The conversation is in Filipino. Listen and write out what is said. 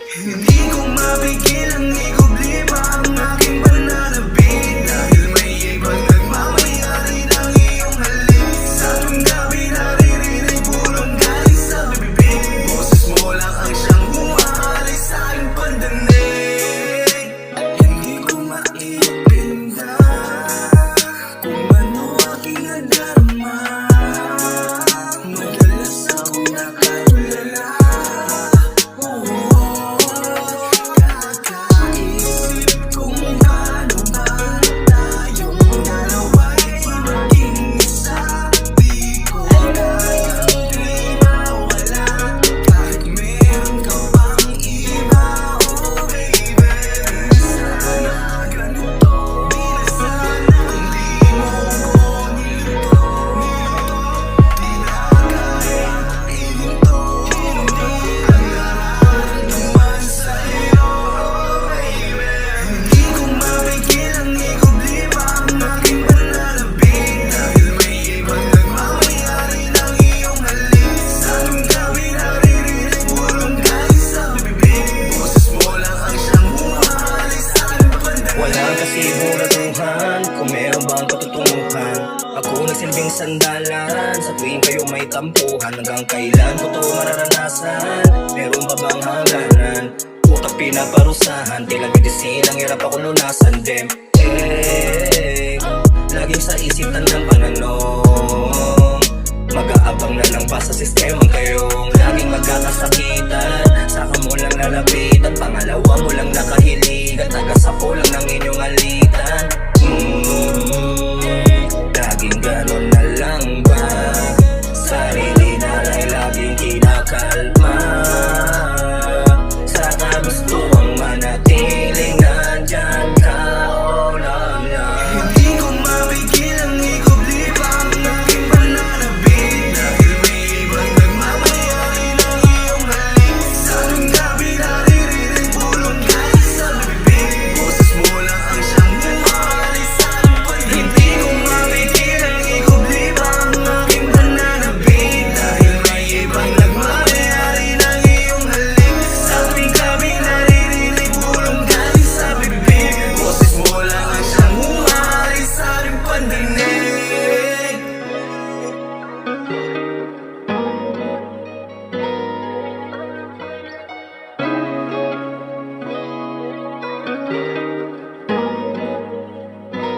Hindi ko mapigil ang igubliba ang aking pananabik, dahil may ibang nagmamayari ng iyong halik. Sa tuwing gabi naririnig pulong galing sa bibig, boses mo lang ang siyang humahalay sa aking pandanig. Hindi ko maipinda kung ano aking nadarama. Madalas akong nakatulala, kakaisip kung paano ba tayong dalawa'y maging isa. Di ko kayang di mawala kahit meron ka pang iba. Oh baby, sana ganito, di na sana kung di mo ko nilito. Di na kaya ihinto, hindi ang nararamdaman sa'yo, baby. Hindi ko mapigil ang igubliba ang aking pananabik, dahil may ibang nagmamayari ng iyong halik. Sa tuwing gabi naririnig pulong galing sa bibig, boses mo lang ang siyang humahalay sa aking pandanig. Walang kasiguraduhan kung meron bang katotohanan. Ako nagsilbing sandalan sa tuwing kayo may tampuhan. Hanggang kailan ko to mararanasan? Meron ba bang hangganan? Utak pinaparusahan, tila bitisin ang hirap ako lunasan. Dem, laging sa isipan ng pananong, mag-aabang na lang ba sa sistemang kayong laging magkakasakitan? Saka mo lang lalapitan, pangalawa mo lang nakahiligan, tagas ako lang ng inyong alitan. Laging ganon na lang ba? Sarili na lang laging kinakalma. Saka gusto ang manatiling nandyan ka all along. Hindi ko mapigil ang igubliba ang aking pananabik, dahil may ibang nagmamayari ng iyong halik. Sa tuwing gabi naririnig pulong galing sa bibig, boses mo lang ang siyang humahalay sa aking pandanig. Hindi ko mapigil ang igubliba ang aking pananabik, dahil may ibang nagmamayari ng iyong halik. Sa tuwing gabi naririnig pulong galing sa bibig, boses mo lang ang siyang humahalay sa aking pandanig.